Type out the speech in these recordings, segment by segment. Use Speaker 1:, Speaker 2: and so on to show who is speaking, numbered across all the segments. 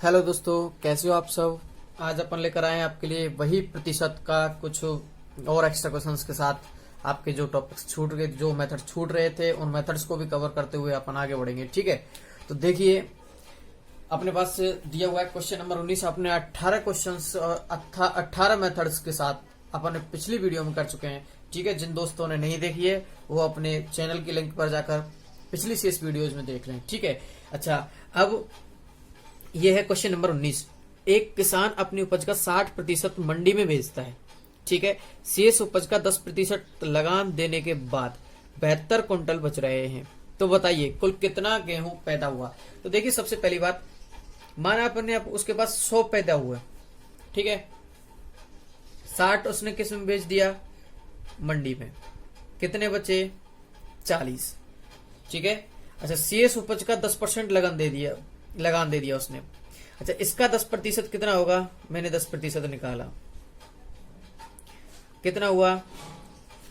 Speaker 1: Hello दोस्तों, कैसे हो आप सब। आज अपन लेकर आए हैं आपके लिए वही प्रतिशत का कुछ और एक्स्ट्रा क्वेश्चंस के साथ। आपके जो टॉपिक्स छूट गए, जो मेथड छूट रहे थे, उन मेथड्स को भी कवर करते हुए अपन आगे बढ़ेंगे। ठीक है, तो देखिए अपने पास दिया हुआ है क्वेश्चन नंबर 19। अपने 18 क्वेश्चंस 18 मेथड्स के साथ अपन पिछली वीडियो में कर चुके हैं। ठीक है, जिन दोस्तों ने नहीं देखी है वो अपने चैनल की लिंक पर जाकर पिछली CS वीडियोज में देख लें। ठीक है, अच्छा अब यह है क्वेश्चन नंबर 19। एक किसान अपनी उपज का 60% मंडी में बेचता है। ठीक है, शेष उपज का 10% लगान देने के बाद 72 कुंटल बच रहे हैं। तो बताइए कुल कितना गेहूं पैदा हुआ। तो देखिए सबसे पहली बात, माना अपने उसके पास 100 पैदा हुआ। ठीक है, 60 उसने किस में बेच दिया, मंडी में। कितने बचे, 40। ठीक है, अच्छा शेष उपज का 10% लगान दे दिया उसने। अच्छा इसका 10% कितना होगा, मैंने 10% निकाला, कितना हुआ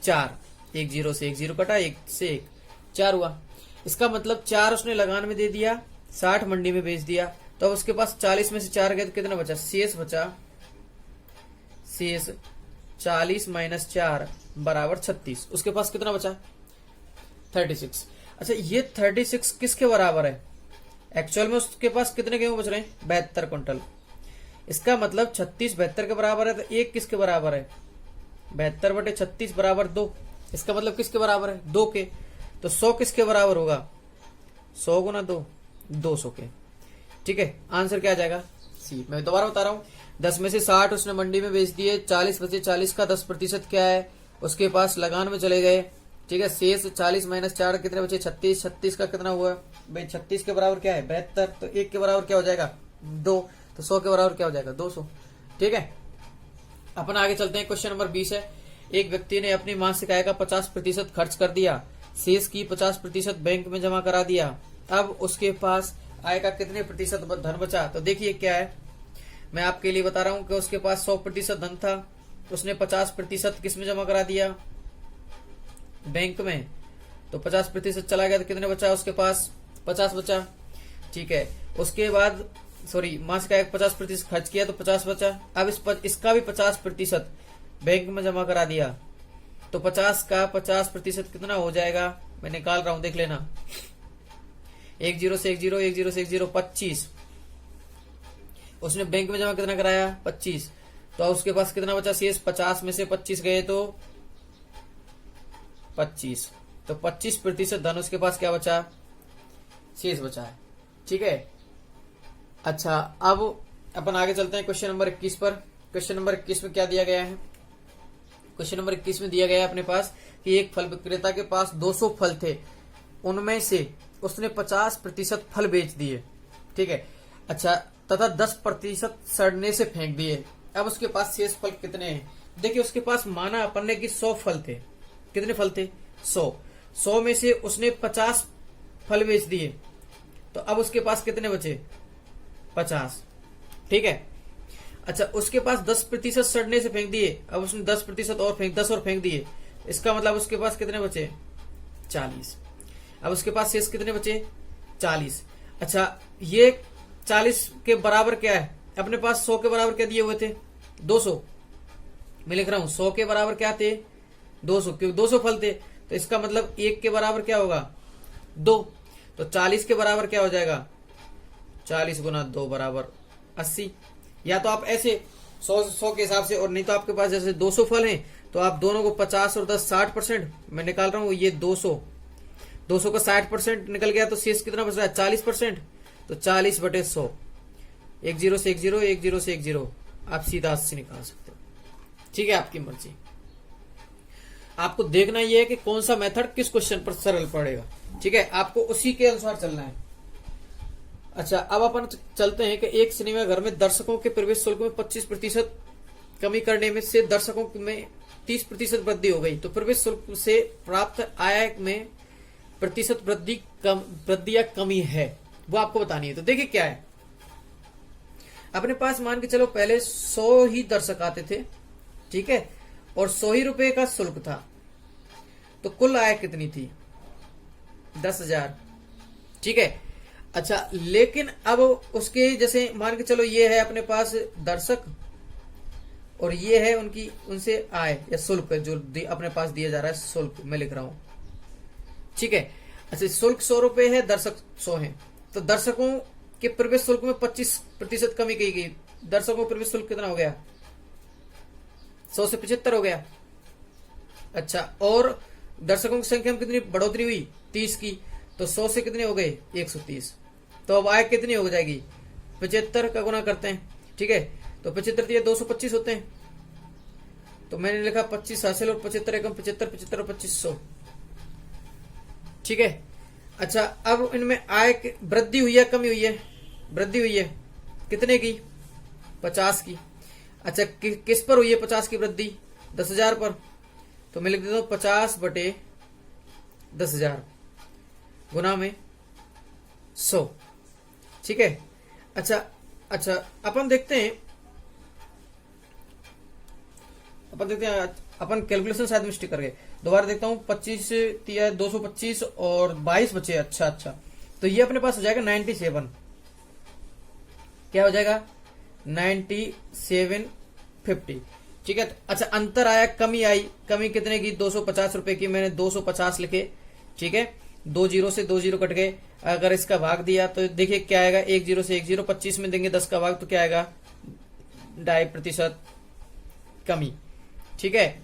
Speaker 1: 4। 1 0 से 1 0 कटा, 1 से 1 4 हुआ। इसका मतलब 4 उसने लगान में दे दिया, 60 मंडी में बेच दिया। तो अब उसके पास 40 में से 4 गए तो कितना बचा, शेष बचा। शेष 40 - 4 बराबर 36। उसके पास कितना बचा, 36। अच्छा ये 36 किसके बराबर है, एक्चुअल में उसके पास कितने गेहूं बच रहे हैं, 72 कुंटल। इसका मतलब 36 72 के बराबर है, तो 1 किसके बराबर है, 72/36 बराबर 2। इसका मतलब किसके बराबर है, 2 के। तो 100 किसके बराबर होगा, 100 गुना 2, 200 के। ठीक है, आंसर क्या आ जाएगा, सी। मैं दोबारा बता रहा हूं, 10 में से 60 उसने मंडी में बेच दिए, 40 बचे, 40 का 10% क्या है, उसके पास लगान में चले गए। ठीक है, शेष 40 - 4 कितने बचे, 36। 36 का कितना हुआ भाई, 36 के बराबर क्या है, 72। तो 1 के बराबर क्या हो जाएगा, 2। तो 100 के बराबर क्या हो जाएगा, 200। ठीक है, अपन आगे चलते हैं। क्वेश्चन नंबर 20 है। एक व्यक्ति ने अपनी मासिक आय का 50% खर्च कर दिया, शेष की 50% बैंक में जमा करा दिया। अब उसके पास आय का कितने प्रतिशत धन बचा। तो देखिए क्या है, मैं आपके लिए बता रहा हूं कि उसके पास 100% धन था, उसने 50% किस में जमा करा दिया, बैंक में। तो 50% चला गया तो कितने बचा उसके पास, 50 बचा। ठीक है, उसके बाद मासिक आय 50% खर्च किया तो 50 बचा। अब इसका भी 50% बैंक में जमा करा दिया, तो 50 का 50% कितना हो जाएगा, मैं निकाल रहा हूं, देख लेना। 1 0 से 1 0, 1 0 से 1 0, 25। उसने बैंक में जमा कितना कराया, 25। तो उसके पास कितना बचा शेष, 50 में से 25 गए तो 25। तो 25% धन उसके पास क्या बचा, शेष बचा है। ठीक है, अच्छा अब अपन आगे चलते हैं क्वेश्चन नंबर 21 पर। क्वेश्चन नंबर 21 में क्या दिया गया है, क्वेश्चन नंबर 21 में दिया गया है अपने पास कि एक फल विक्रेता के पास 200 फल थे, उनमें से उसने 50% फल बेच दिए। ठीक है, अच्छा तथा 10% सड़ने से फेंक दिए। अब उसके पास शेष फल कितने हैं। देखिए उसके पास माना अपन ने कि 100 फल थे, कितने फल थे, 100 में से उसने 50 फल बेच दिए, तो अब उसके पास कितने बचे, 50। ठीक है, अच्छा उसके पास 10% सड़ने से फेंक दिए, अब उसने 10% और 10 और फेंक दिए। इसका मतलब उसके पास कितने बचे, 40। अब उसके पास शेष कितने बचे, 40। अच्छा ये 40 के बराबर क्या है, अपने पास 100 के बराबर क्या दिए हुए थे, 200। मैं लिख रहा हूं 100 के बराबर क्या थे, 200, क्योंकि 200 फल थे। तो इसका मतलब 1 के बराबर क्या होगा, 2। तो 40 के बराबर क्या हो जाएगा, 40 गुना 2 बराबर 80। या तो आप ऐसे 100 के हिसाब से, और नहीं तो आपके पास जैसे 200 फल हैं तो आप दोनों को 50 और 10 60%, मैं निकाल रहा हूं ये 200 का 60% निकल गया, तो शेष कितना बच रहा है, 40%। तो 40/100, 1 0 से 1 0, 1 0 से 1 0, आप सीधा 80 निकाल सकते हो। ठीक है, आपकी मर्जी। आपको देखना यह है कि कौन सा मेथड किस क्वेश्चन पर सरल पड़ेगा। ठीक है, आपको उसी के अनुसार चलना है। अच्छा अब अपन चलते हैं कि एक सिनेमा घर में दर्शकों के प्रवेश शुल्क में 25% कमी करने में से दर्शकों में 30% वृद्धि हो गई, तो प्रवेश शुल्क से प्राप्त आय में प्रतिशत वृद्धि या कमी है, वो आपको बतानी है। तो देखिए क्या है, अपने पास मान के चलो पहले 100 ही दर्शक आते थे। ठीक है, और 100 ही रुपए का शुल्क था, तो कुल आय कितनी थी, 10,000। ठीक है, अच्छा, लेकिन अब उसके जैसे मान के चलो ये है अपने पास दर्शक और ये है उनकी उनसे आय या शुल्क जो अपने पास दिया जा रहा है, शुल्क मैं लिख रहा हूं, ठीक है। अच्छा, शुल्क 100 रुपए है, दर्शक 100 है, तो दर्शकों के प्रवेश शुल्क में 25% कमी की गई। दर्शकों का प्रवेश शुल्क कितना हो गया? 100 से 75 हो गया। अच्छा, और दर्शकों की संख्या में कितनी बढ़ोतरी हुई? 30 की, तो 100 से कितने हो गए? 130। तो अब आय कितनी हो जाएगी? 75 का गुना करते हैं, ठीक है, तो 75 225 होते हैं। तो मैंने लिखा 25 हासिल और 75 एकम 75, 75 और 2500, ठीक है। अच्छा, अब इनमें आय वृद्धि हुई है कमी हुई है? वृद्धि हुई है, कितने की? 50 की। अच्छा, किस पर हुई है 50 की वृद्धि? 10,000 पर। तो मैं लिख देता हूं 50 बटे 10,000 गुना में 100, ठीक है। अच्छा अच्छा, अपन देखते हैं अपन कैलकुलेशन शायद मिस्टेक कर गए। दोबारा देखता हूं, 25 या 225 और 22 बचे। अच्छा अच्छा, तो ये अपने पास हो जाएगा 97। क्या हो जाएगा? 9750, ठीक है। अच्छा, अंतर आया, कमी आई, कमी कितने की? 250 रुपए की। मैंने 250 लिखे, ठीक है। 2 जीरो से 2 जीरो कट गए। अगर इसका भाग दिया तो देखिए क्या आएगा? 1 जीरो से 1 जीरो, 25 में देंगे 10 का भाग तो क्या आएगा? 2.5% कमी, ठीक है।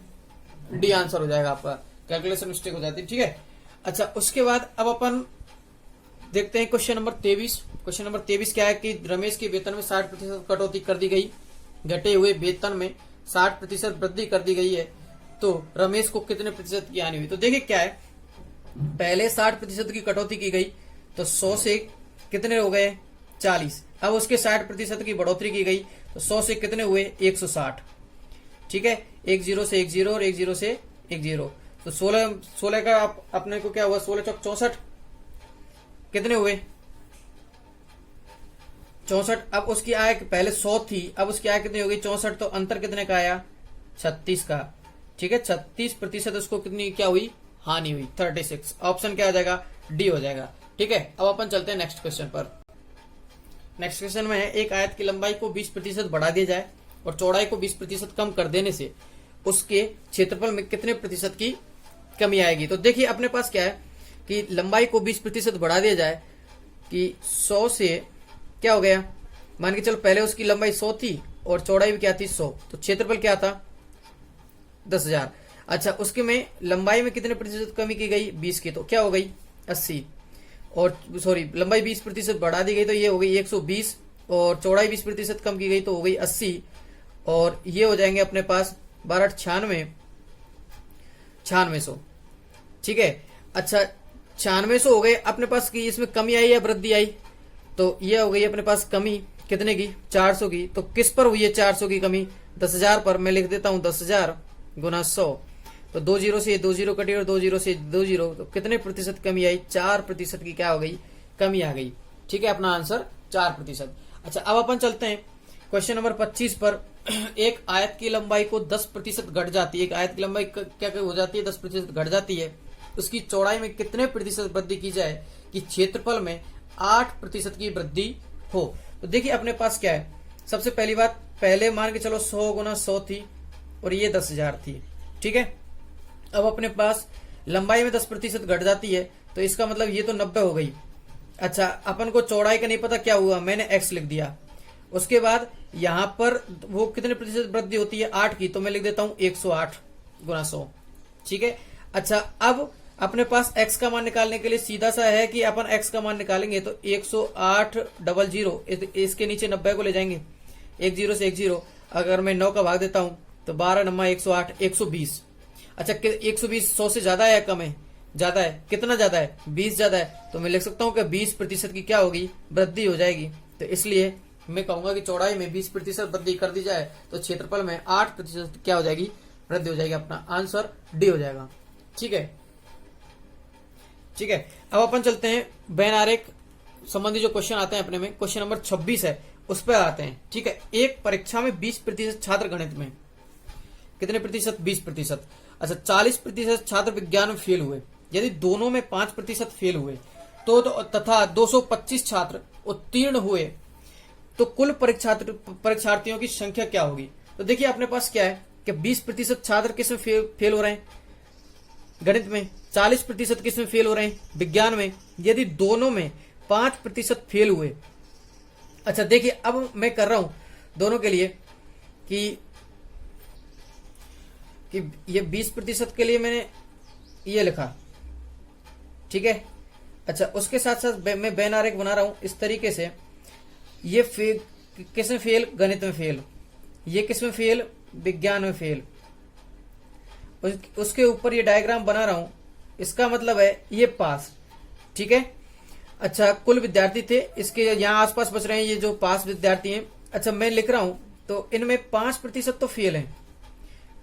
Speaker 1: डी आंसर हो जाएगा आपका, कैलकुलेशन मिस्टेक हो जाती है, ठीक है। अच्छा, उसके बाद अब अपन देखते हैं क्वेश्चन नंबर 23। क्वेश्चन नंबर 23 क्या है कि रमेश के वेतन में 60% कटौती कर दी गई, घटे हुए वेतन में 60% वृद्धि कर दी गई है, तो रमेश को कितने प्रतिशत की हानि हुई? तो देखिए क्या है, पहले 60% की कटौती की गई तो 100 से कितने हो गए? 40। अब उसके 60% की बढ़ोतरी की गई तो 100 से कितने हुए? 160, ठीक है। 1 जीरो से 1 जीरो और 1 जीरो से 1 जीरो, तो 16 का अपने को क्या हुआ? 16 चौक 64, कितने हुए? 64। अब उसकी आय पहले 100 थी, अब उसकी आय कितनी हो गई? 64। तो अंतर कितने का आया? 36 का, ठीक है। 36% उसको कितनी क्या हुई? हानि हुई, 36। ऑप्शन क्या हो जाएगा? डी हो जाएगा, ठीक है। अब अपन चलते हैं नेक्स्ट क्वेश्चन पर। नेक्स्ट क्वेश्चन में है, एक आयत की लंबाई को 20% बढ़ा दिया जाए और चौड़ाई को 20% कम कर देने से उसके क्षेत्रफल में कितने प्रतिशत की कमी आएगी? तो देखिए अपने पास क्या है कि लंबाई को 20% बढ़ा दिया जाए कि 100 से क्या हो गया? मान के चलो पहले उसकी लंबाई 100 थी और चौड़ाई भी क्या थी? 100, तो क्षेत्रफल क्या था? 10,000। अच्छा, उसके में लंबाई में कितने प्रतिशत कमी की गई? 20 की, तो क्या हो गई? 80। और सॉरी, लंबाई 20% बढ़ा दी गई तो ये हो गई 120, और चौड़ाई 20% कम की गई तो हो गई 80, और ये हो जाएंगे अपने पास 12 96 9600, ठीक है। अच्छा, 9600 हो गए अपने पास की, इसमें कमी आई या वृद्धि आई? तो ये हो गई अपने पास कमी कितने की? 400 की। तो किस पर हुई है 400 की कमी? 10,000 पर। मैं लिख देता हूं 10,000 गुना 100, तो 2 जीरो से 2 जीरो कटी और 2 जीरो से 2 जीरो, तो कितने प्रतिशत कमी आई? 4% की क्या हो गई? कमी आ गई, ठीक है। अपना आंसर 4%। अच्छा, अब अपन चलते हैं क्वेश्चन नंबर 25 पर। एक आयत की लंबाई को 10% घट जाती है, एक आयत की लंबाई क्या हो जाती है? 10% घट जाती है, उसकी चौड़ाई में कितने प्रतिशत वृद्धि की जाए कि क्षेत्रफल में 8% की वृद्धि हो? तो देखिए अपने पास क्या है, सबसे पहली बात, पहले मान के चलो 100 गुना 100 थी और ये 10,000 थी, ठीक है। अब अपने पास लंबाई में 10% घट जाती है तो इसका मतलब ये तो 90 हो गई। अच्छा, अपन को चौड़ाई का नहीं पता क्या हुआ, मैंने x लिख दिया। उसके बाद यहां पर वो कितने प्रतिशत वृद्धि होती है? 8 की, तो मैं लिख देता हूं 108 गुना 100, ठीक है। अच्छा, अब अपने पास x का मान निकालने के लिए सीधा सा है कि अपन x का मान निकालेंगे तो 108 डबल जीरो, इसके नीचे 90 को ले जाएंगे, 1 जीरो से 1 जीरो, अगर मैं 9 का भाग देता हूं तो 12 नमा 108, 120। अच्छा, 120 100 से ज्यादा है या कम है? ज्यादा है। कितना ज्यादा है? 20 ज्यादा है, तो मैं लिख सकता हूं कि 20% की क्या होगी? वृद्धि हो जाएगी। तो इसलिए मैं कहूंगा कि चौड़ाई में 20% वृद्धि कर दी जाए तो क्षेत्रफल में 8% क्या हो जाएगी? वृद्धि हो जाएगी। अपना आंसर डी हो जाएगा, ठीक है, ठीक है। अब अपन चलते हैं बैन आरेख संबंधी जो क्वेश्चन आते हैं अपने में, क्वेश्चन नंबर 26 है, उस पर आते हैं, ठीक है। एक परीक्षा में 20% छात्र गणित में कितने प्रतिशत? 20%। अच्छा, 40% छात्र विज्ञान में फेल हुए। यदि दोनों में 5% फेल हुए तथा 225 छात्र उत्तीर्ण हुए तो कुल परीक्षार्थियों की संख्या क्या होगी। तो देखिए अपने पास क्या है कि 20% छात्र किसमें फेल हो रहे हैं, गणित में। 40% किसमें फेल हो रहे हैं, विज्ञान में। यदि दोनों में 5% फेल हुए। अच्छा देखिए अब मैं कर रहा हूं दोनों के लिए कि ये 20% के लिए मैंने ये लिखा, ठीक है। अच्छा उसके साथ साथ मैं बैन आरेख बना रहा हूं इस तरीके से। ये किसमें फेल, गणित में फेल। ये किसमें फेल, विज्ञान में फेल। उसके ऊपर ये डायग्राम बना रहा हूं, इसका मतलब है ये पास, ठीक है। अच्छा कुल विद्यार्थी थे, इसके यहाँ आसपास बच रहे हैं ये जो पास विद्यार्थी हैं। अच्छा मैं लिख रहा हूं तो इनमें 5% तो फेल हैं,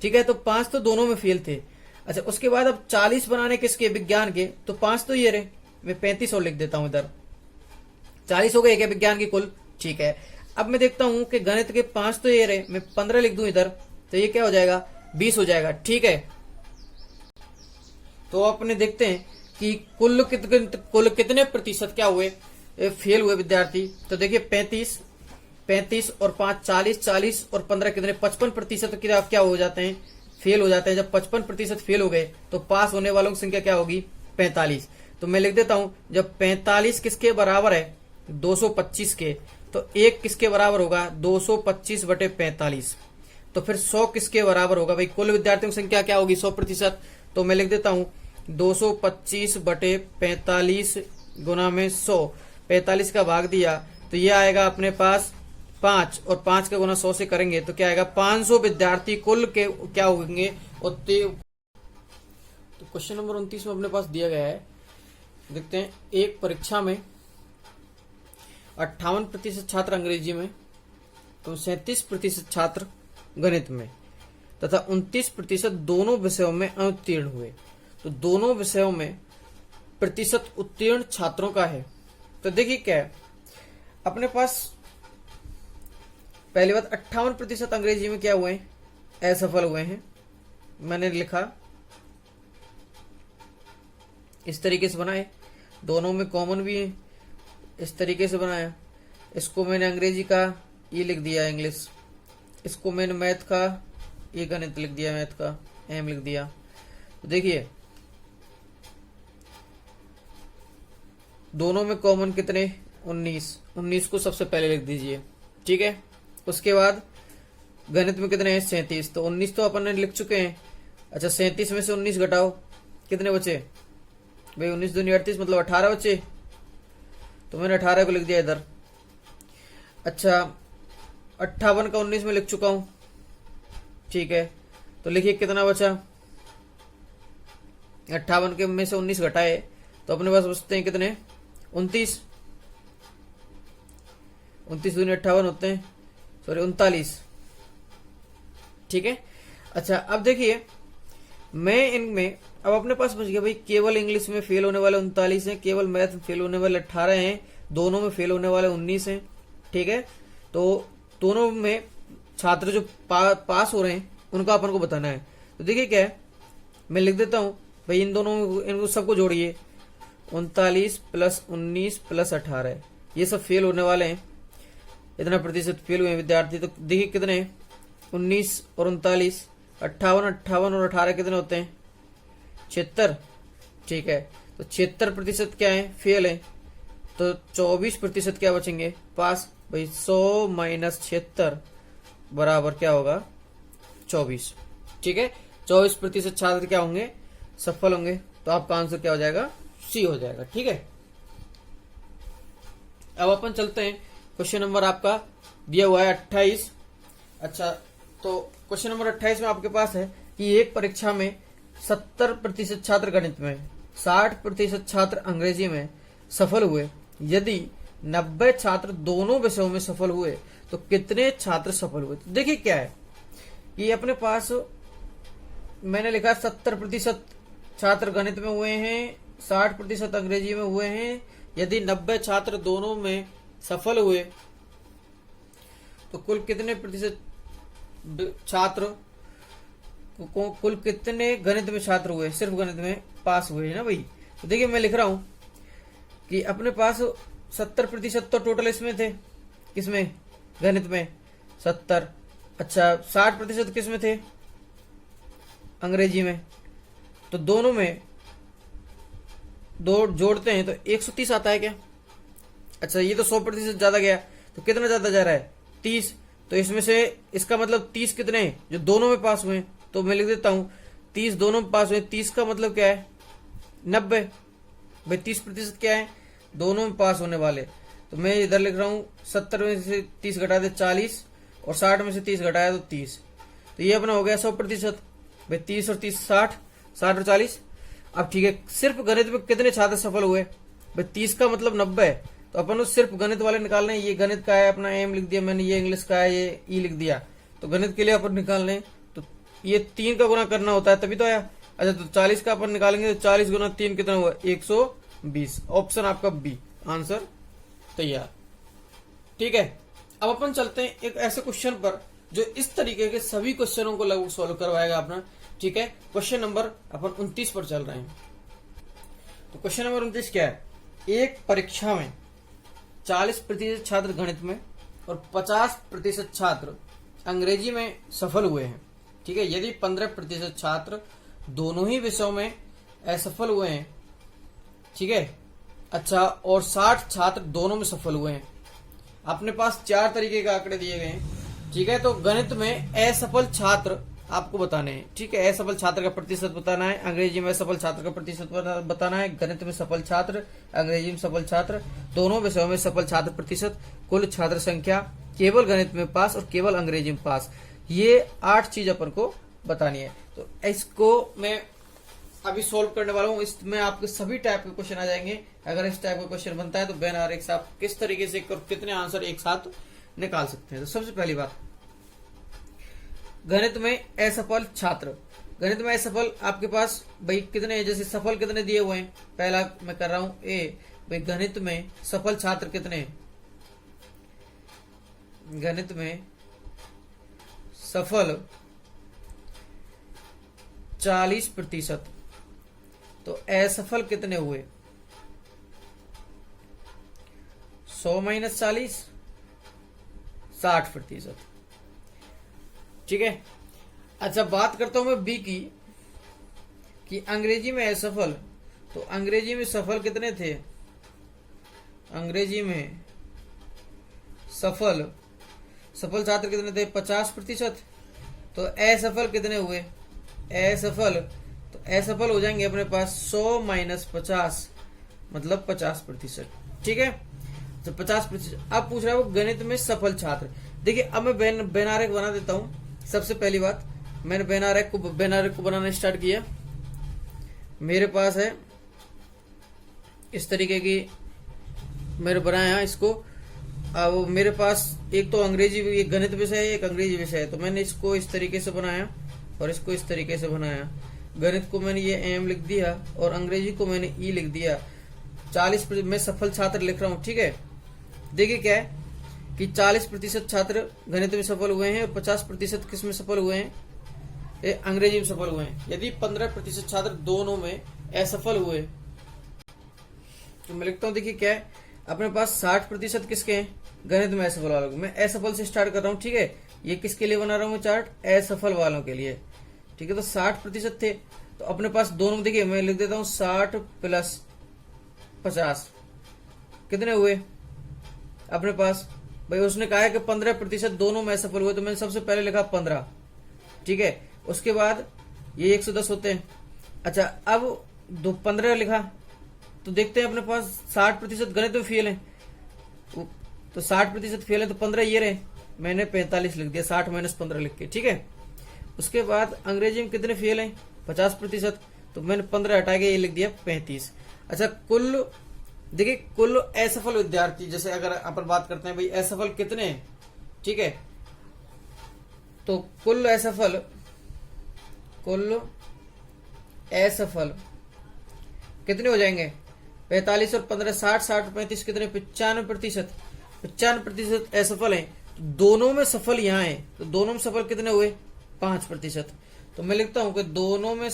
Speaker 1: ठीक है। तो 5 तो दोनों में फेल थे। अच्छा उसके बाद अब 40 बनाने किसके, विज्ञान के। तो 5 तो ये रहे, मैं 35 और लिख देता हूं इधर। 40 हो गए क्या विज्ञान की कुल, ठीक है। अब मैं देखता हूं कि गणित के 5 तो ये रहे, मैं 15 लिख दूं इधर, तो ये क्या हो जाएगा, 20 हो जाएगा, ठीक है। तो अपने देखते हैं कि कुल कितने प्रतिशत क्या हुए, फेल हुए विद्यार्थी। तो देखिए 35 और 5 40, 40 और 15 कितने, 55% क्या हो जाते हैं, फेल हो जाते हैं। जब 55% फेल हो गए तो पास होने वालों की संख्या क्या होगी, 45। तो मैं लिख देता हूं जब 45 किसके बराबर है, 225 के, तो एक किसके बराबर होगा, 225/45। तो फिर 100 किसके बराबर होगा भाई, कुल विद्यार्थियों की संख्या क्या होगी, 100%। तो मैं लिख देता हूं 225/45 गुना में 100, 45 का भाग दिया तो ये आएगा अपने पास 5, और 5 का गुना 100 से करेंगे तो क्या आएगा, 500 विद्यार्थी कुल के क्या होंगे। तो क्वेश्चन नंबर 29 में अपने पास दिया गया है, देखते हैं। एक परीक्षा में 58% छात्र अंग्रेजी में, तो 37% छात्र गणित में तथा 29% दोनों विषयों में अनुत्तीर्ण हुए। तो दोनों विषयों में प्रतिशत उत्तीर्ण छात्रों का है। तो देखिए क्या है अपने पास, पहली बात 58% अंग्रेजी में क्या हुए हैं, असफल हुए हैं। मैंने लिखा इस तरीके से बनाए, दोनों में कॉमन भी है, इस तरीके से बनाया। इसको मैंने अंग्रेजी का ये लिख दिया इंग्लिश, इसको मैंने मैथ का ये गणित लिख दिया, मैथ का एम लिख दिया। तो देखिए दोनों में कॉमन कितने, 19 को सबसे पहले लिख दीजिए, ठीक है। उसके बाद गणित में कितने हैं, 37, तो 19 तो अपन ने लिख चुके हैं। अच्छा 37 में से 19 घटाओ, कितने बचे भाई, 19 दूनी 38, मतलब 18 बचे। तो मैंने 18 को लिख दिया इधर। अच्छा 58 का 19 में लिख चुका हूं, ठीक है। तो लिखिए कितना बचा, 58 के में से 19 घटाए तो अपने पास बचते हैं कितने, 29 दूनी 58 होते हैं, सॉरी 39, ठीक है। अच्छा अब देखिए मैं इनमें अब अपने पास बच गया भाई, केवल इंग्लिश में फेल होने वाले 39 हैं, केवल मैथ में फेल होने वाले 18 हैं, दोनों में फेल होने वाले 19 हैं, ठीक है। तो दोनों में छात्र जो पास हो रहे हैं उनका अपन को बताना है। तो देखिए क्या है, मैं लिख देता हूं भाई, इन दोनों इनको सबको जोड़िए, 39 + 19 + 18, ये सब फेल होने वाले हैं। इतना प्रतिशत फेल हुए विद्यार्थी। तो देखिए कितने, 19 और 39, 58 और 18 कितने होते हैं, 76, ठीक है। तो 76% क्या है, फेल है। तो 24% क्या बचेंगे, पास। भाई 100 - 76 बराबर क्या होगा, 24, ठीक है। 24% छात्र क्या होंगे, सफल होंगे। तो आपका आंसर क्या हो जाएगा, सी हो जाएगा, ठीक है। अब अपन चलते हैं, क्वेश्चन नंबर आपका दिया हुआ है 28। अच्छा तो क्वेश्चन नंबर 28 में आपके पास है कि एक परीक्षा में 70% छात्र गणित में, 60% छात्र अंग्रेजी में सफल हुए। यदि 90 छात्र दोनों विषयों में सफल हुए तो कितने छात्र सफल हुए। तो देखिए क्या है, ये अपने पास मैंने लिखा 70% छात्र गणित में हुए हैं, 60% अंग्रेजी में हुए हैं। यदि 90 छात्र दोनों में सफल हुए तो कुल कितने प्रतिशत छात्र, कुल कितने गणित में छात्र हुए, सिर्फ गणित में पास हुए है ना भाई। तो देखिए मैं लिख रहा हूं कि अपने पास 70% तो टोटल इसमें थे, किसमें, गणित में 70। अच्छा 60% किसमें थे, अंग्रेजी में। तो दोनों में दो जोड़ते हैं तो 130 आता है क्या। अच्छा ये तो 100% ज्यादा गया, तो कितना ज्यादा जा रहा है, 30। तो इसमें से इसका मतलब 30 कितने हैं जो दोनों में पास हुए, तो मैं लिख देता हूं 30 दोनों में पास हुए। 30 का मतलब क्या है, 90। भाई 30% क्या है, दोनों में पास होने वाले। तो मैं इधर लिख रहा हूं 70 में से 30 घटा दे 40, और 60 में से 30 घटाया तो 30। तो ये अपना हो गया 100%। भाई 30 और 30 60, 60 और 40। अब ठीक है, सिर्फ गणित में कितने छात्र सफल हुए, भाई 30 का मतलब 90 है, तो अपन उस सिर्फ गणित वाले निकालने हैं। ये गणित का है, अपना एम लिख दिया मैंने, ये इंग्लिश का है, ये ई लिख दिया। तो गणित के लिए अपन निकालने हैं, तो ये 3 का गुना करना होता है तभी तो आया। अच्छा तो 40 का अपन निकालेंगे, तो 40 गुना 3 कितना हुआ, 120। ऑप्शन आपका बी आंसर तैयार। ठीक है, अब अपन चलते हैं एक ऐसे क्वेश्चन पर जो इस तरीके के सभी क्वेश्चनों को लगभग सॉल्व करवाएगा अपना। ठीक है, क्वेश्चन नंबर अपन 29 पर चल रहे हैं। तो क्वेश्चन नंबर 29 क्या है, एक परीक्षा में 40% छात्र गणित में और 50% छात्र अंग्रेजी में सफल हुए हैं। ठीक है, यदि 15% छात्र दोनों ही विषयों में असफल हुए हैं। ठीक है, अच्छा और 60 छात्र दोनों में सफल हुए हैं। अपने पास 4 तरीके के आंकड़े दिए गए हैं। ठीक है, तो गणित में असफल छात्र आपको बताने हैं। ठीक है, असफल छात्र का प्रतिशत बताना है, अंग्रेजी में असफल छात्र का प्रतिशत बताना है, गणित में सफल छात्र, अंग्रेजी में सफल छात्र, दोनों विषयों में सफल छात्र प्रतिशत, कुल छात्र संख्या, केवल गणित में पास और केवल अंग्रेजी में पास। ये 8 चीज अपन को बतानी है। तो इसको मैं अभी सोल्व करने वाला हूँ। इसमें आपके सभी टाइप के क्वेश्चन आ जाएंगे। अगर इस टाइप का क्वेश्चन बनता है तो बेन आर एक आप किस तरीके से कितने आंसर एक साथ निकाल सकते हैं। तो सबसे पहली बात, गणित में असफल छात्र। गणित में असफल आपके पास भाई कितने, जैसे सफल कितने दिए हुए हैं, पहला मैं कर रहा हूं ए। भाई गणित में सफल छात्र कितने, गणित में सफल 40%, तो असफल कितने हुए, 100 - 40 60%। ठीक है, अच्छा बात करता हूं मैं बी की, कि अंग्रेजी में असफल, तो अंग्रेजी में सफल कितने थे, अंग्रेजी में सफल छात्र कितने थे, 50%। तो असफल कितने हुए, असफल, तो असफल हो जाएंगे अपने पास 100 - 50 मतलब 50%। ठीक है, तो 50%। अब पूछ रहा है वो गणित में सफल छात्र। देखिए अब मैं बेनारेक बना देता हूं। सबसे पहली बात, मैंने बेनारेक को बनाना स्टार्ट किया। मेरे पास है इस तरीके की, मैंने बनाया इसको। अब मेरे पास एक तो अंग्रेजी, एक गणित विषय है, एक अंग्रेजी विषय है। तो मैंने इसको इस तरीके से बनाया और इसको इस तरीके से बनाया। गणित को मैंने ये एम लिख दिया और अंग्रेजी को मैंने ई लिख दिया। 40% में सफल छात्र लिख रहा हूं। ठीक है, देखिए क्या है कि 40% छात्र गणित में सफल हुए हैं और 50% किस में सफल हुए हैं, अंग्रेजी में सफल हुए हैं। यदि 15% छात्र दोनों में असफल हुए, तो मैं लिखता हूं, देखिए क्या है, अपने पास 60% किसके हैं, गणित में असफल वालों के। मैं असफल से स्टार्ट कर रहा हूं। ठीक है, ये किसके लिए बना रहा हूं चार्ट, असफल वालों के लिए। ठीक है, तो 60% थे, तो अपने पास दोनों, देखिए मैं लिख देता हूं 60 + 50 कितने हुए अपने पास। भाई उसने कहा है कि 15% दोनों में असफल हुए, तो मैंने सबसे पहले लिखा 15। ठीक है, उसके बाद ये 110 होते हैं। अच्छा अब 15 लिखा, तो देखते हैं अपने पास 60% गणित में फेल है, तो 60% फेल है, तो 15 ये रहे, मैंने 45 लिख दिया, 60 - 15 लिख के। ठीक है, उसके बाद अंग्रेजी में कितने फेल हैं, 50%, तो मैंने 15 हटा के ये लिख दिया 35। अच्छा कुल, देखिए कुल असफल विद्यार्थी, जैसे अगर अपन बात करते हैं भाई असफल कितने हैं। ठीक है, तो कुल असफल कितने हो जाएंगे, 45 और 15 60, 60 35 कितने, 95%। 95% असफल है, तो दोनों में सफल यहाँ है, तो दोनों में सफल कितने हुए, 5%। तो मैं लिखता हूं कि दोनों में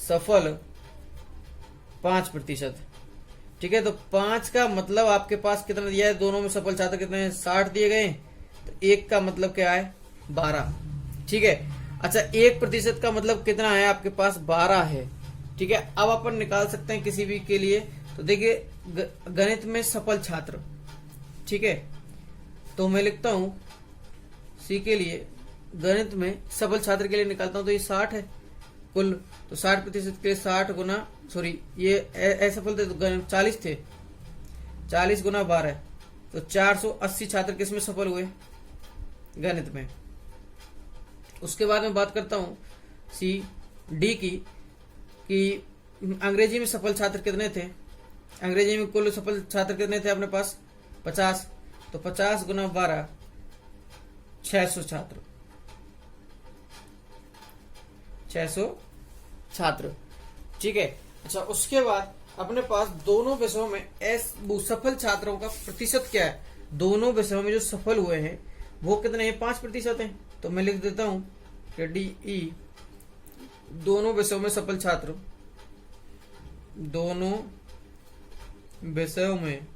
Speaker 1: सफल 5%। ठीक है, तो 5 का मतलब आपके पास कितना दिया है, दोनों में सफल छात्र कितने हैं, 60 दिए गए, तो 1 का मतलब क्या है, 12। ठीक है, अच्छा 1% का मतलब कितना है, आपके पास 12 है। ठीक है, अब अपन निकाल सकते हैं किसी भी के लिए। तो देखिए गणित में सफल छात्र, ठीक है, तो मैं लिखता हूं सी के लिए, गणित में सफल छात्र के लिए निकालता हूं, तो ये 60 है कुल। तो 60% के लिए 60 गुना, सॉरी ये असफल थे तो 40 थे, 40 गुना 12, तो 480 छात्र किसमें सफल हुए, गणित में। उसके बाद मैं बात करता हूं सी डी की, कि अंग्रेजी में सफल छात्र कितने थे, अंग्रेजी में कुल सफल छात्र कितने थे अपने पास, 50। तो 50 गुना 12, 600 छात्र, 600 छात्र। ठीक है, अच्छा उसके बाद अपने पास दोनों विषयों में सफल छात्रों का प्रतिशत क्या है, दोनों विषयों में जो सफल हुए हैं वो कितने हैं, 5% हैं। तो मैं लिख देता हूं कि DE दोनों विषयों में सफल छात्र, दोनों विषयों में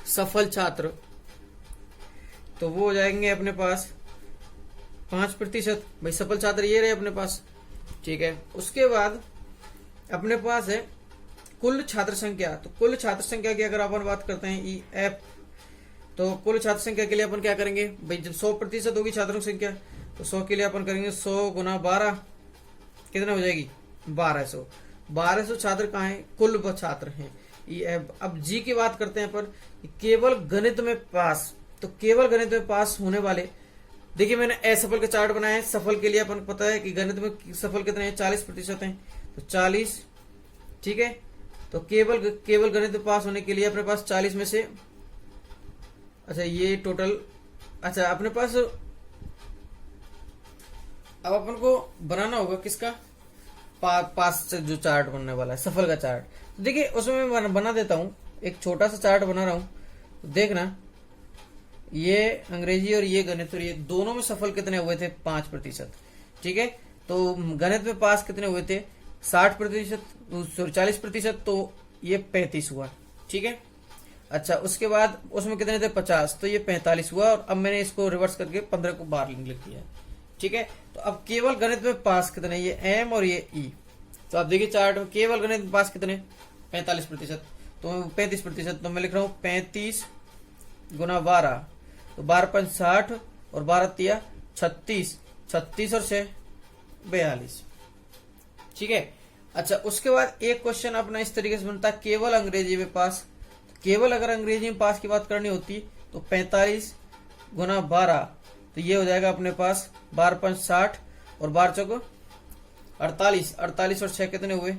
Speaker 1: सफल छात्र, तो वो हो जाएंगे अपने पास 5%। भाई सफल छात्र ये रहे अपने पास। ठीक है, उसके बाद अपने पास है कुल छात्र संख्या। तो कुल छात्र संख्या की अगर अपन बात करते हैं EF, तो कुल छात्र संख्या के लिए अपन क्या करेंगे भाई, जब 100% होगी छात्रों की संख्या, तो 100 के लिए अपन करेंगे 100 गुना 12, कितना हो जाएगी, 1200। 1200 छात्र कहाँ हैं, कुल छात्र हैं EF। अब जी की बात करते हैं अपन, केवल गणित में पास, तो केवल गणित में पास होने वाले, देखिए मैंने असफल का चार्ट बनाया है। सफल के लिए अपन पता है कि गणित में सफल कितने हैं, 40% हैं, तो 40। ठीक है, तो केवल गणित में पास होने के लिए अपने पास 40 में से, अच्छा ये टोटल, अच्छा अपने पास अब अपन को बनाना होगा किसका, पास से जो चार्ट बनने वाला है, सफल का चार्ट। तो देखिए उसमें मैं बना देता हूं, एक छोटा सा चार्ट बना रहा हूं, तो देखना ये अंग्रेजी और ये गणित, और ये दोनों में सफल कितने हुए थे, 5%। ठीक है, तो गणित में पास कितने हुए थे, 60%, सॉरी 40%, तो ये 35 हुआ। ठीक है, अच्छा उसके बाद उसमें कितने थे, 50, तो ये 45 हुआ, और अब मैंने इसको रिवर्स करके 15 को बाहर लिख दिया। ठीक है, तो अब केवल गणित में पास कितने, ये M और ये E। तो आप देखिए चार्ट में केवल गणित में पास कितने, 45%, तो 35%, तो मैं लिख रहा हूं 35 गुना 12, तो 12 60 और 12 तिया 36, 36 और 6 42। ठीक है, अच्छा उसके बाद एक क्वेश्चन अपना इस तरीके से बनता है, केवल अंग्रेजी में पास। केवल अगर अंग्रेजी में पास की बात करनी होती तो 45 गुना 12, तो ये हो जाएगा अपने पास 12 60 और 12 चौको 48, 48 और 6 कितने हुए,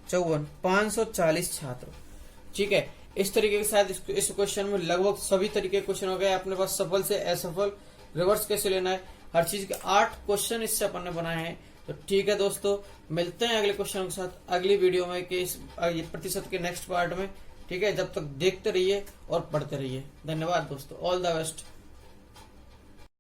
Speaker 1: 54, 540 छात्र। ठीक है, इस तरीके के साथ इस क्वेश्चन में लगभग सभी तरीके के क्वेश्चन हो गए अपने पास, सफल से असफल, रिवर्स कैसे लेना है, हर चीज के 8 क्वेश्चन इससे अपन ने बनाए हैं। तो ठीक है दोस्तों, मिलते हैं अगले क्वेश्चन के साथ अगली वीडियो में कि इस प्रतिशत के नेक्स्ट पार्ट में। ठीक है, जब तक देखते रहिए और पढ़ते रहिए। धन्यवाद दोस्तों, ऑल द बेस्ट।